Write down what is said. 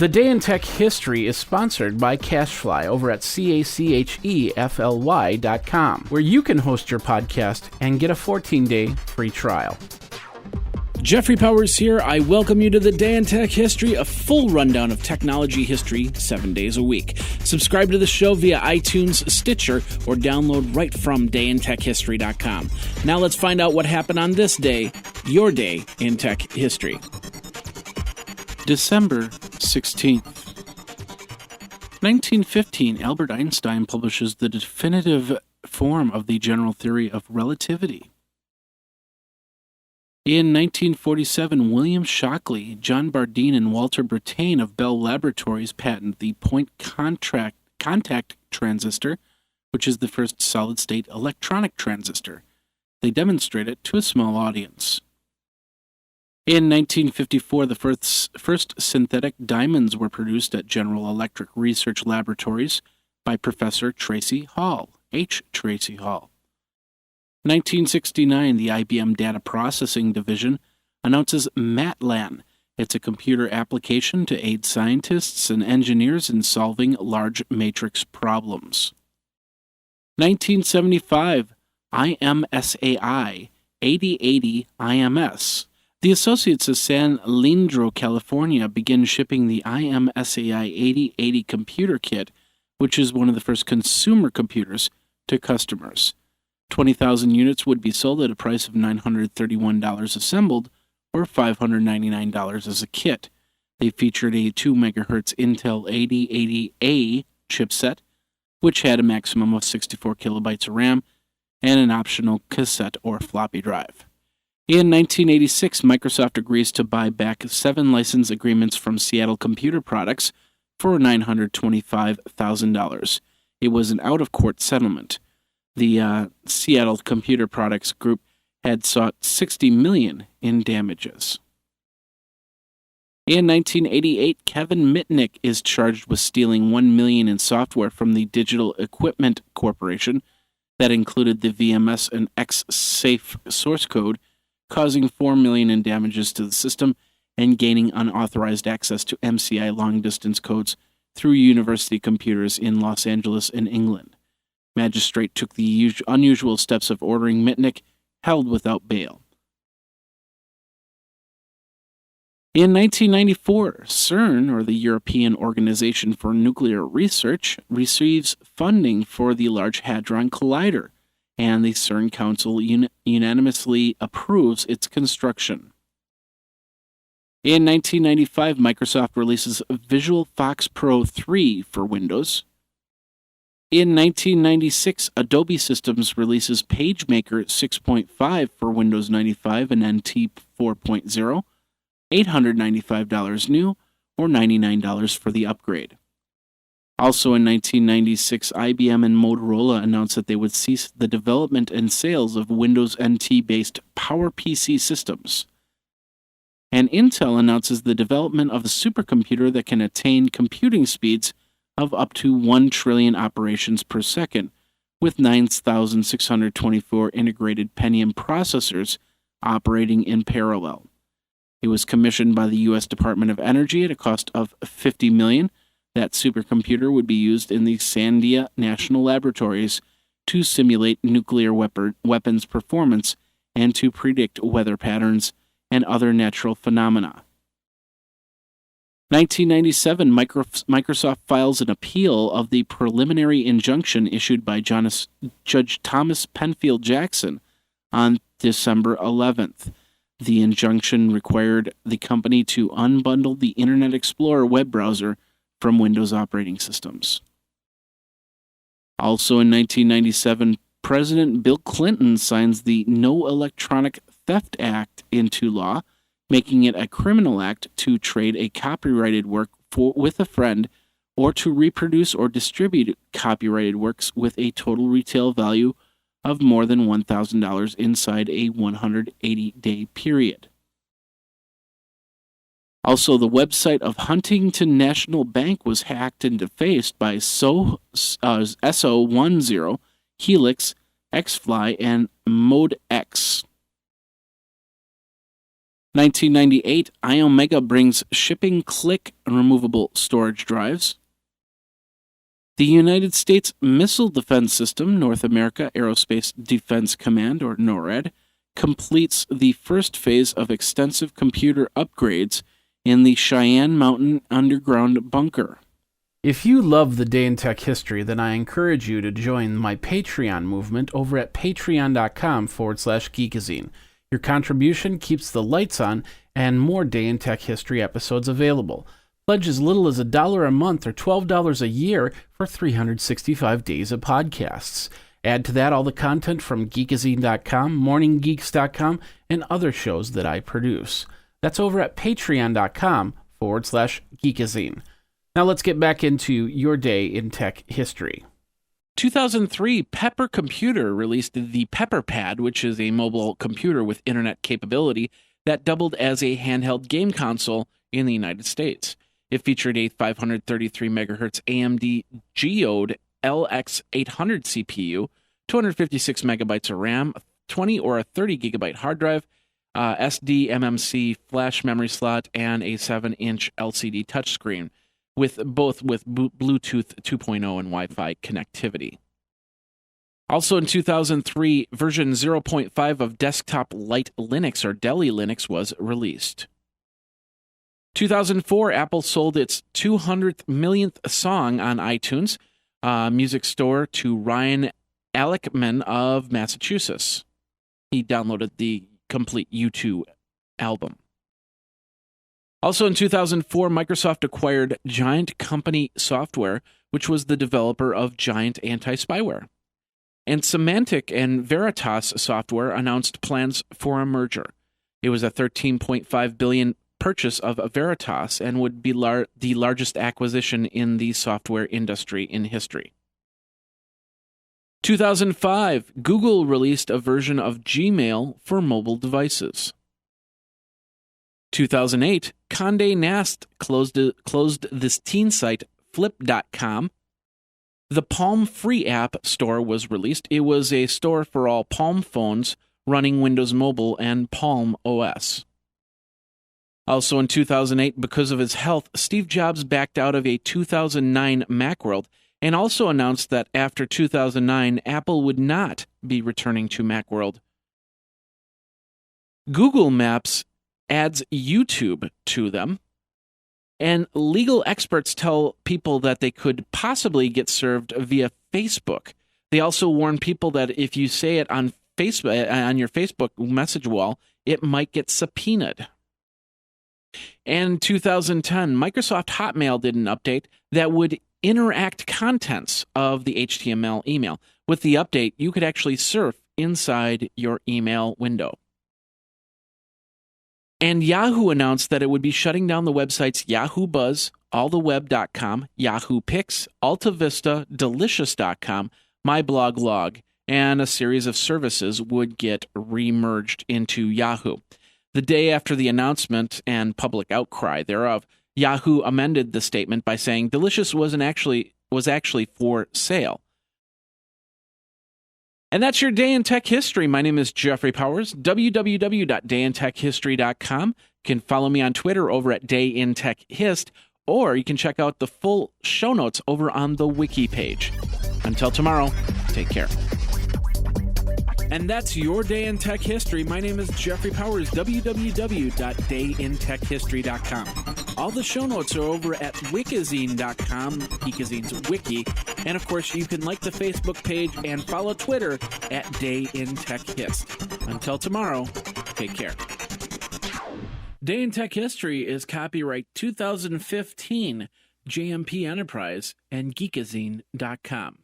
The Day in Tech History is sponsored by CashFly over at CACHEFLY.com, where you can host your podcast and get a 14-day free trial. Jeffrey Powers here. I welcome you to the Day in Tech History, a full rundown of technology history 7 days a week. Subscribe to the show via iTunes, Stitcher, or download right from dayintechhistory.com. Now let's find out what happened on this day, your day in tech history. December 16th. 1915, Albert Einstein publishes the definitive form of the general theory of relativity. In 1947, William Shockley, John Bardeen, and Walter Brattain of Bell Laboratories patent the point contact transistor, which is the first solid-state electronic transistor. They demonstrate it to a small audience. In 1954, the first synthetic diamonds were produced at General Electric Research Laboratories by Professor Tracy Hall, H. Tracy Hall. 1969, the IBM Data Processing Division announces MATLAN. It's a computer application to aid scientists and engineers in solving large matrix problems. 1975, IMSAI, 8080 IMS. The Associates of San Leandro, California, begin shipping the IMSAI 8080 computer kit, which is one of the first consumer computers, to customers. 20,000 units would be sold at a price of $931 assembled, or $599 as a kit. They featured a 2 MHz Intel 8080A chipset, which had a maximum of 64 kilobytes of RAM, and an optional cassette or floppy drive. In 1986, Microsoft agrees to buy back 7 license agreements from Seattle Computer Products for $925,000. It was an out-of-court settlement. The Seattle Computer Products Group had sought $60 million in damages. In 1988, Kevin Mitnick is charged with stealing $1 million in software from the Digital Equipment Corporation that included the VMS and X-Safe source code, causing $4 million in damages to the system and gaining unauthorized access to MCI long-distance codes through university computers in Los Angeles and England. Magistrate took the unusual steps of ordering Mitnick held without bail. In 1994, CERN, or the European Organization for Nuclear Research, receives funding for the Large Hadron Collider, and the CERN Council unanimously approves its construction. In 1995, Microsoft releases Visual Fox Pro 3 for Windows. In 1996, Adobe Systems releases PageMaker 6.5 for Windows 95 and NT 4.0, $895 new, or $99 for the upgrade. Also in 1996, IBM and Motorola announced that they would cease the development and sales of Windows NT-based PowerPC systems. And Intel announces the development of a supercomputer that can attain computing speeds of up to 1 trillion operations per second, with 9,624 integrated Pentium processors operating in parallel. It was commissioned by the U.S. Department of Energy at a cost of $50 million. That supercomputer would be used in the Sandia National Laboratories to simulate nuclear weapons performance and to predict weather patterns and other natural phenomena. 1997, Microsoft files an appeal of the preliminary injunction issued by Judge Thomas Penfield Jackson on December 11th. The injunction required the company to unbundle the Internet Explorer web browser from Windows operating systems. Also in 1997, President Bill Clinton signs the No Electronic Theft Act into law, making it a criminal act to trade a copyrighted work with a friend or to reproduce or distribute copyrighted works with a total retail value of more than $1,000 inside a 180-day period. Also, the website of Huntington National Bank was hacked and defaced by SO10, Helix, XFly, and ModeX. 1998, Iomega brings shipping click removable storage drives. The United States Missile Defense System, North America Aerospace Defense Command, or NORAD, completes the first phase of extensive computer upgrades in the Cheyenne Mountain underground bunker. If you love the Day in Tech History, then I encourage you to join my Patreon movement over at patreon.com/geekazine. Your contribution keeps the lights on and more Day in Tech History episodes available. Pledge as little as $1 a month or $12 a year for 365 days of podcasts. Add to that all the content from geekazine.com, morninggeeks.com, and other shows that I produce. That's over at patreon.com/geekazine. Now let's get back into your Day in Tech History. 2003, Pepper Computer released the Pepper Pad, which is a mobile computer with internet capability that doubled as a handheld game console in the United States. It featured a 533 MHz AMD Geode LX800 CPU, 256 megabytes of RAM, 20 or a 30 gigabyte hard drive, SD-MMC flash memory slot, and a 7-inch LCD touchscreen, with Bluetooth 2.0 and Wi-Fi connectivity. Also in 2003, version 0.5 of Desktop Light Linux, or DELI Linux, was released. 2004, Apple sold its 200th millionth song on iTunes Music Store to Ryan Aleckman of Massachusetts. He downloaded the complete U2 album. Also in 2004, Microsoft acquired Giant Company Software, which was the developer of Giant Anti-Spyware. And Symantec and Veritas Software announced plans for a merger. It was a $13.5 billion purchase of Veritas and would be the largest acquisition in the software industry in history. 2005, Google released a version of Gmail for mobile devices. 2008, Condé Nast closed this teen site Flip.com. The Palm Free App Store was released. It was a store for all Palm phones running Windows Mobile and Palm OS. Also in 2008, because of his health, Steve Jobs backed out of a 2009 Macworld and also announced that after 2009, Apple would not be returning to Macworld. Google Maps adds YouTube to them, and legal experts tell people that they could possibly get served via Facebook. They also warn people that if you say it on Facebook, on your Facebook message wall, it might get subpoenaed. And in 2010, Microsoft Hotmail did an update that would interact contents of the HTML email. With the update, you could actually surf inside your email window. And Yahoo announced that it would be shutting down the websites Yahoo Buzz, alltheweb.com, Yahoo Pics, AltaVista, Delicious.com, MyBlogLog, and a series of services would get remerged into Yahoo. The day after the announcement and public outcry thereof, Yahoo amended the statement by saying Delicious was actually for sale. And that's your Day in Tech History. My name is Jeffrey Powers, www.dayintechhistory.com. You can follow me on Twitter over at DayInTechHist, or you can check out the full show notes over on the wiki page. Until tomorrow, take care. And that's your Day in Tech History. My name is Jeffrey Powers, www.dayintechhistory.com. All the show notes are over at wikizine.com, Geekazine's wiki. And of course, you can like the Facebook page and follow Twitter at Day in Tech Hist. Until tomorrow, take care. Day in Tech History is copyright 2015, JMP Enterprise and Geekazine.com.